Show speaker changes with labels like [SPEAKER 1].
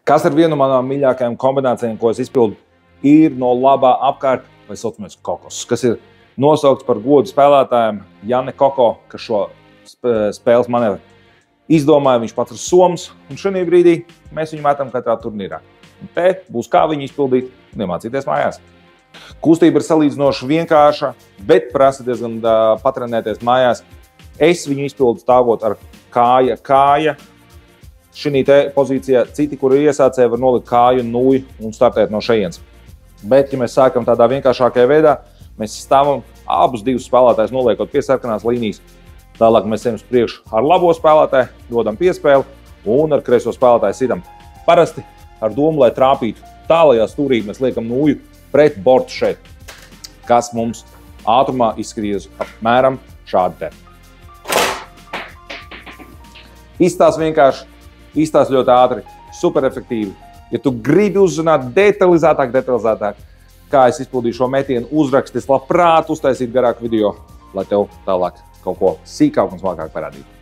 [SPEAKER 1] Kas ir viena no manām mīļākajām kombinācijām, ko es izpildu, ir no labā apkārt vai saucamais kokos, kas ir nosaukts par godu spēlētājiem Jani Koko, kas šo spēles manevru izdomāja. Viņš pats ir soms, un šajā brīdī mēs viņu metam katrā turnīrā. Un te būs kā viņu izpildīt un iemācīties mājās. Kustība ir salīdzinoši vienkārša, bet prasa diezgan patrenēties mājās. Es viņu izpildu stāvot ar kāja. Šī pozīcijā citi, kuri ir iesācēji, var nolikt kāju un nūju un startēt no šejienes. Bet, ja mēs sākam tādā vienkāršākajā veidā, mēs stāvam abus divus spēlētājus noliekot pie sarkanās līnijas. Tālāk mēs ejam uz priekšu ar labo spēlētāju, dodam piespēli un ar kreiso spēlētāju sitam. Parasti ar domu, lai trāpītu tālajā stūrī, mēs liekam nūju pret bortu šeit, kas mums ātrumā izskrījas apmēram šādi te. Izstās vienkārši, izstās ļoti ātri, super efektīvi. Ja tu gribi uzzināt detalizētāk, kā es izpildīju šo metienu, uzraksti, es labprāt uztaisītu garāku video, lai tev tālāk kaut ko sīkāk un smalkāk parādītu.